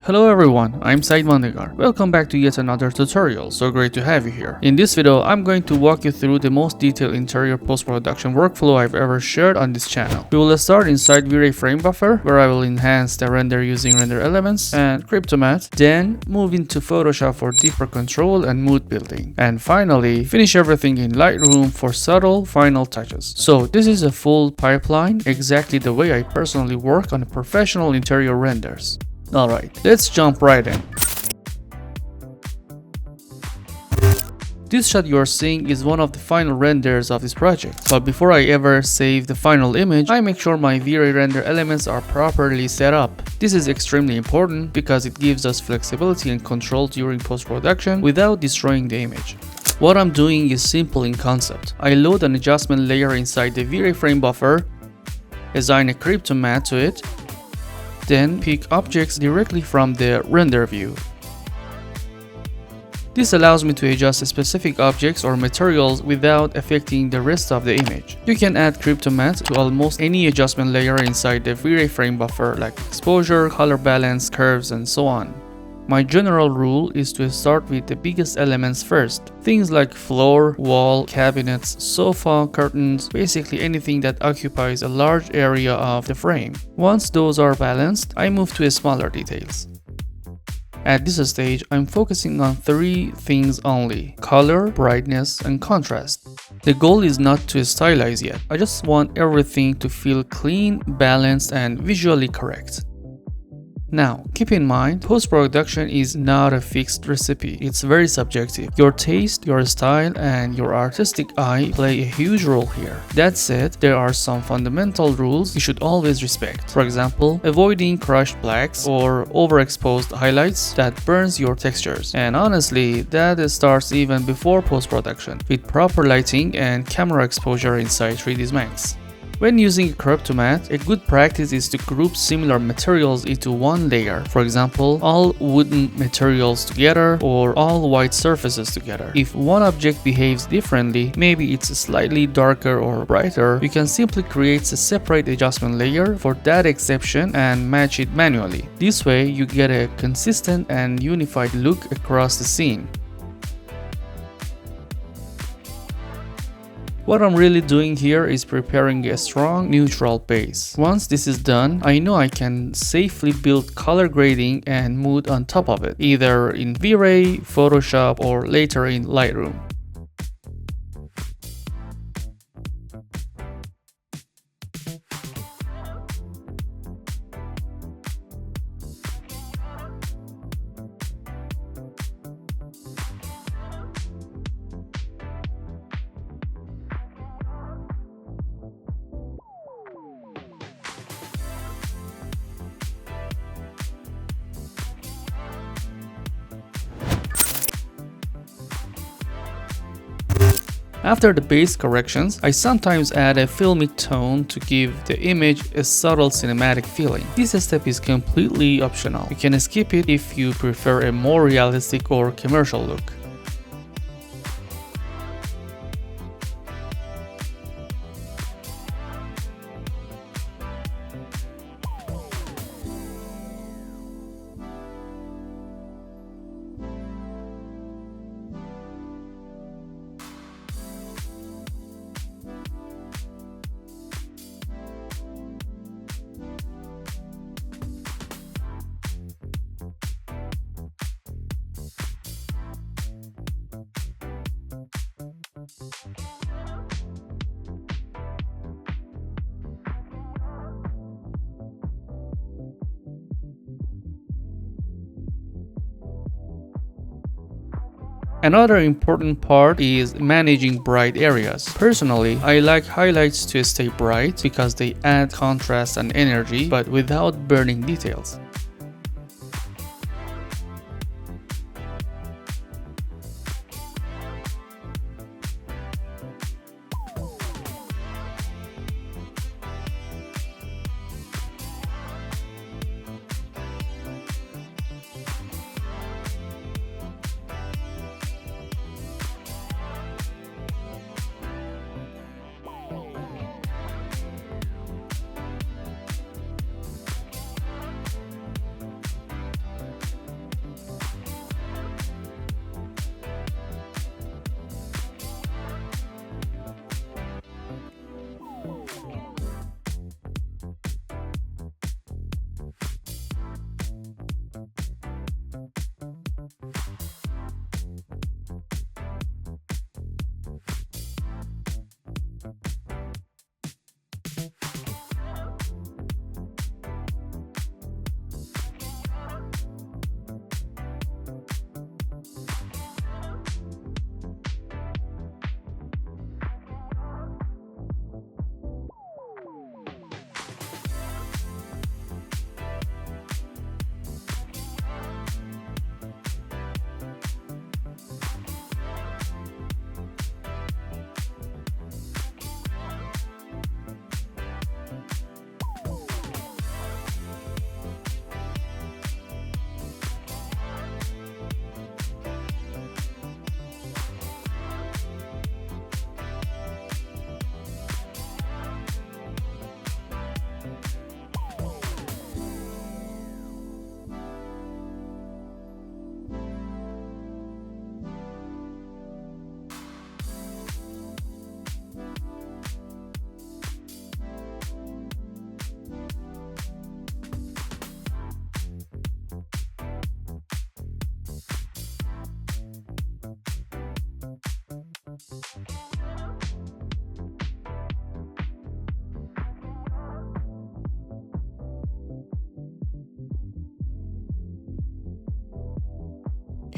Hello everyone, I'm Said Mandigar. Welcome back to yet another tutorial, so great to have you here. In this video, I'm going to walk you through the most detailed interior post-production workflow I've ever shared on this channel. We will start inside V-Ray frame buffer, where I will enhance the render using render elements and Cryptomatte, then move into Photoshop for deeper control and mood building, and finally finish everything in Lightroom for subtle final touches. So this is a full pipeline, exactly the way I personally work on professional interior renders. Alright, let's jump right in. This shot you are seeing is one of the final renders of this project, but before I ever save the final image, I make sure my V-Ray render elements are properly set up. This is extremely important because it gives us flexibility and control during post-production without destroying the image. What I'm doing is simple in concept. I load an adjustment layer inside the V-Ray frame buffer, assign a Cryptomatte to it, then pick objects directly from the render view. This allows me to adjust specific objects or materials without affecting the rest of the image. You can add Cryptomatte to almost any adjustment layer inside the V-Ray frame buffer, like exposure, color balance, curves, and so on. My general rule is to start with the biggest elements first. Things like floor, wall, cabinets, sofa, curtains, basically anything that occupies a large area of the frame. Once those are balanced, I move to smaller details. At this stage, I'm focusing on three things only: color, brightness, and contrast. The goal is not to stylize yet. I just want everything to feel clean, balanced, and visually correct. Now, keep in mind, post-production is not a fixed recipe. It's very subjective. Your taste, your style, and your artistic eye play a huge role here. That said, there are some fundamental rules you should always respect. For example, avoiding crushed blacks or overexposed highlights that burns your textures. And honestly, that starts even before post-production, with proper lighting and camera exposure inside 3ds Max. When using a Cryptomatte, a good practice is to group similar materials into one layer. For example, all wooden materials together or all white surfaces together. If one object behaves differently, maybe it's slightly darker or brighter, you can simply create a separate adjustment layer for that exception and match it manually. This way, you get a consistent and unified look across the scene. What I'm really doing here is preparing a strong neutral base. Once this is done, I know I can safely build color grading and mood on top of it, either in V-Ray, Photoshop, or later in Lightroom. After the base corrections, I sometimes add a filmic tone to give the image a subtle cinematic feeling. This step is completely optional. You can skip it if you prefer a more realistic or commercial look. Another important part is managing bright areas. Personally, I like highlights to stay bright because they add contrast and energy, but without burning details.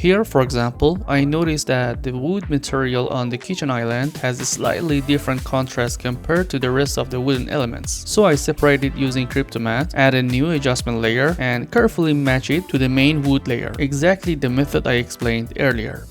Here, for example, I noticed that the wood material on the kitchen island has a slightly different contrast compared to the rest of the wooden elements. So I separated using Cryptomatte, add a new adjustment layer, and carefully match it to the main wood layer, exactly the method I explained earlier.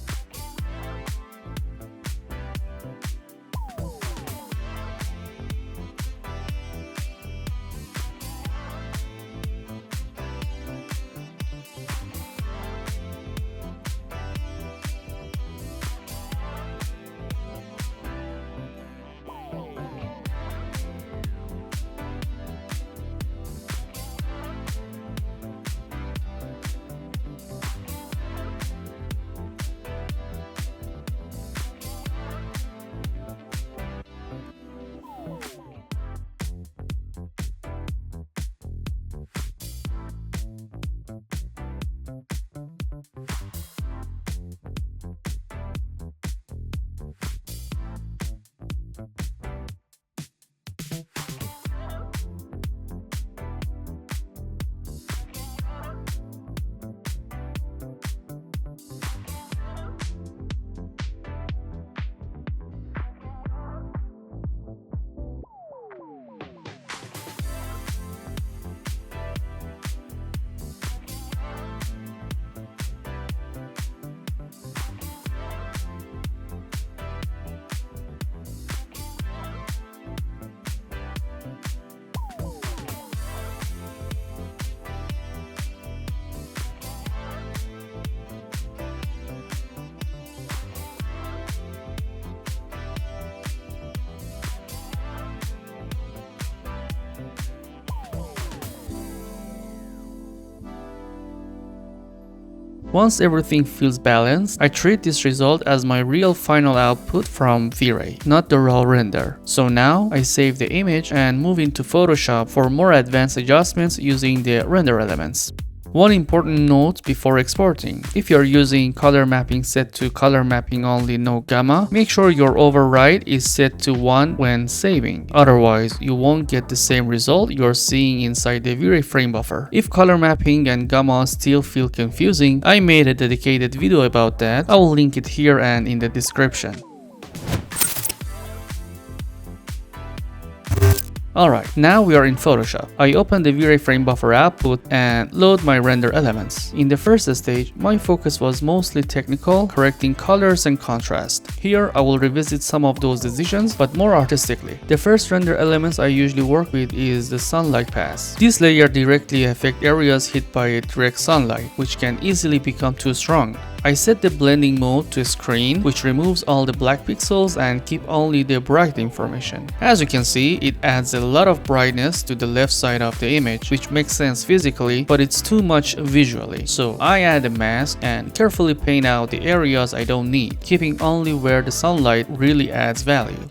Once everything feels balanced, I treat this result as my real final output from V-Ray, not the raw render. So now I save the image and move into Photoshop for more advanced adjustments using the render elements. One important note before exporting: if you're using color mapping set to color mapping only no gamma, make sure your override is set to 1 when saving. Otherwise, you won't get the same result you're seeing inside the V-Ray frame buffer. If color mapping and gamma still feel confusing, I made a dedicated video about that. I will link it here and in the description. Alright, now we are in Photoshop. I open the V-Ray frame buffer output and load my render elements. In the first stage, my focus was mostly technical, correcting colors and contrast. Here, I will revisit some of those decisions, but more artistically. The first render elements I usually work with is the sunlight pass. This layer directly affects areas hit by direct sunlight, which can easily become too strong. I set the blending mode to screen, which removes all the black pixels and keep only the bright information. As you can see, it adds a lot of brightness to the left side of the image, which makes sense physically, but it's too much visually. So I add a mask and carefully paint out the areas I don't need, keeping only where the sunlight really adds value.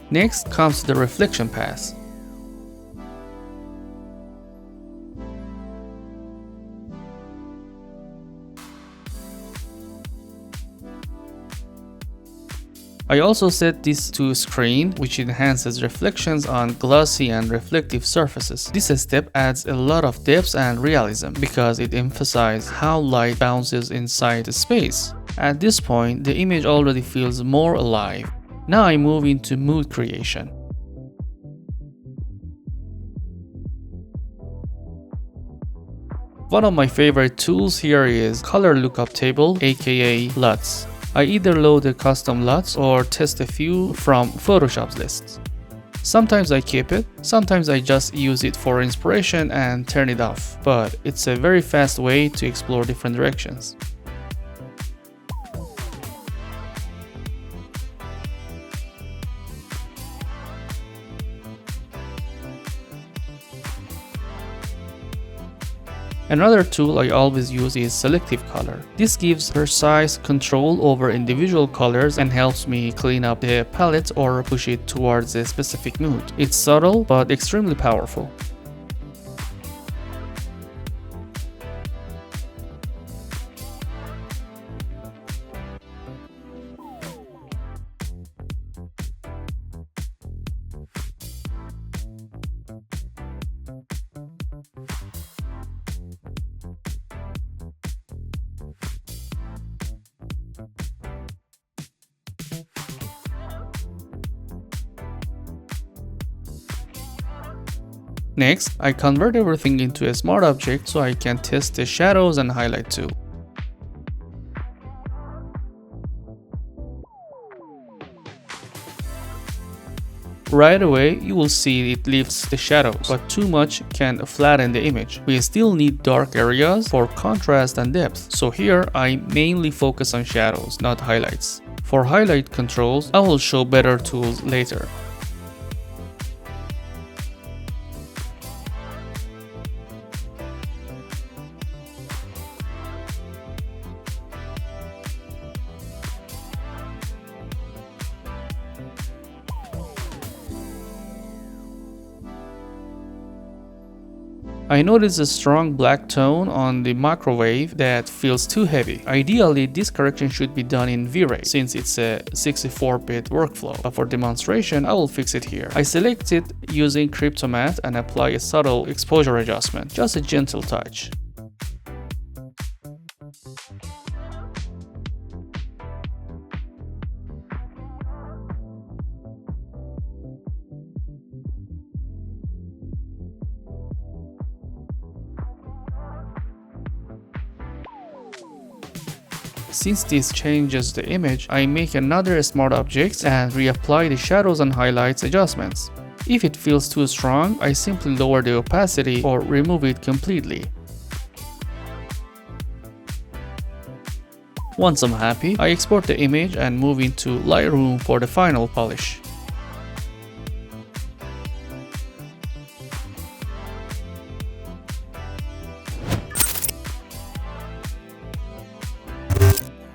Next comes the reflection pass. I also set this to screen, which enhances reflections on glossy and reflective surfaces. This step adds a lot of depth and realism because it emphasizes how light bounces inside the space. At this point, the image already feels more alive. Now I move into mood creation. One of my favorite tools here is Color Lookup Table, aka LUTs. I either load a custom LUTs or test a few from Photoshop's lists. Sometimes I keep it, sometimes I just use it for inspiration and turn it off, but it's a very fast way to explore different directions. Another tool I always use is Selective Color. This gives precise control over individual colors and helps me clean up the palette or push it towards a specific mood. It's subtle but extremely powerful. Next, I convert everything into a smart object so I can test the shadows and highlight too. Right away, you will see it lifts the shadows, but too much can flatten the image. We still need dark areas for contrast and depth, so here I mainly focus on shadows, not highlights. For highlight controls, I will show better tools later. I notice a strong black tone on the microwave that feels too heavy. Ideally, this correction should be done in V-Ray since it's a 64-bit workflow, but for demonstration, I will fix it here. I select it using Crypto Matte and apply a subtle exposure adjustment, just a gentle touch. Since this changes the image, I make another smart object and reapply the shadows and highlights adjustments. If it feels too strong, I simply lower the opacity or remove it completely. Once I'm happy, I export the image and move into Lightroom for the final polish.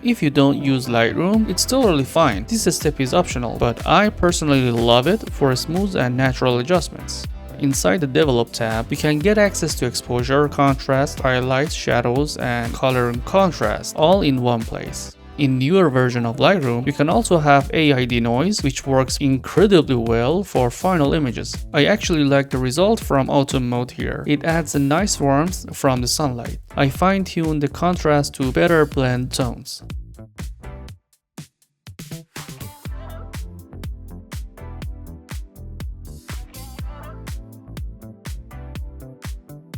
If you don't use Lightroom, it's totally fine. This step is optional, but I personally love it for smooth and natural adjustments. Inside the Develop tab, you can get access to exposure, contrast, highlights, shadows, and color and contrast, all in one place. In newer version of Lightroom, you can also have AI denoise, which works incredibly well for final images. I actually like the result from auto mode here. It adds a nice warmth from the sunlight. I fine-tune the contrast to better blend tones.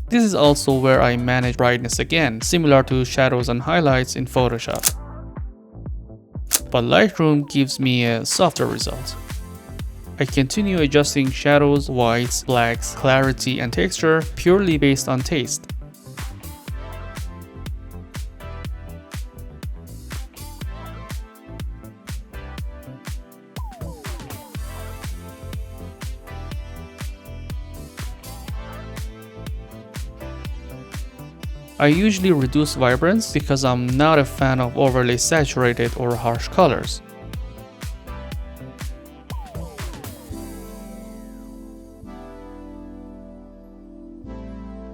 This is also where I manage brightness again, similar to shadows and highlights in Photoshop. But Lightroom gives me a softer result. I continue adjusting shadows, whites, blacks, clarity, and texture purely based on taste. I usually reduce vibrance because I'm not a fan of overly saturated or harsh colors.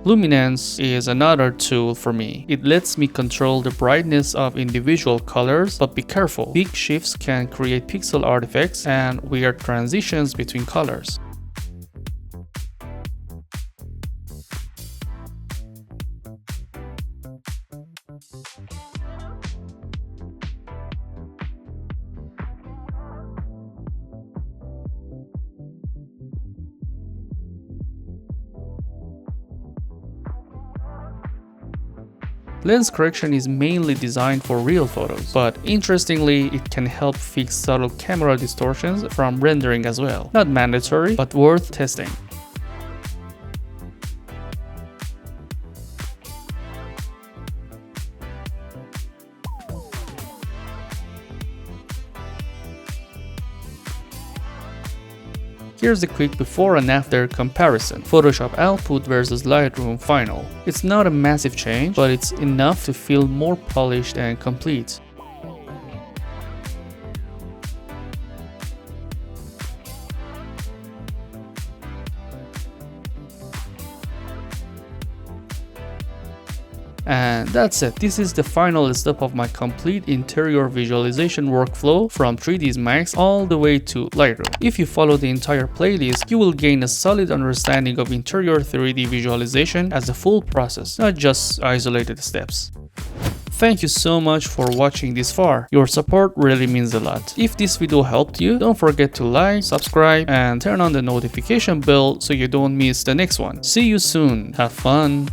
Luminance is another tool for me. It lets me control the brightness of individual colors, but be careful. Big shifts can create pixel artifacts and weird transitions between colors. Lens correction is mainly designed for real photos, but interestingly, it can help fix subtle camera distortions from rendering as well. Not mandatory, but worth testing. Here's a quick before and after comparison. Photoshop output versus Lightroom final. It's not a massive change, but it's enough to feel more polished and complete. And that's it. This is the final step of my complete interior visualization workflow from 3ds Max all the way to Lightroom. If you follow the entire playlist, you will gain a solid understanding of interior 3D visualization as a full process, not just isolated steps. Thank you so much for watching this far. Your support really means a lot. If this video helped you, don't forget to like, subscribe, and turn on the notification bell so you don't miss the next one. See you soon. Have fun.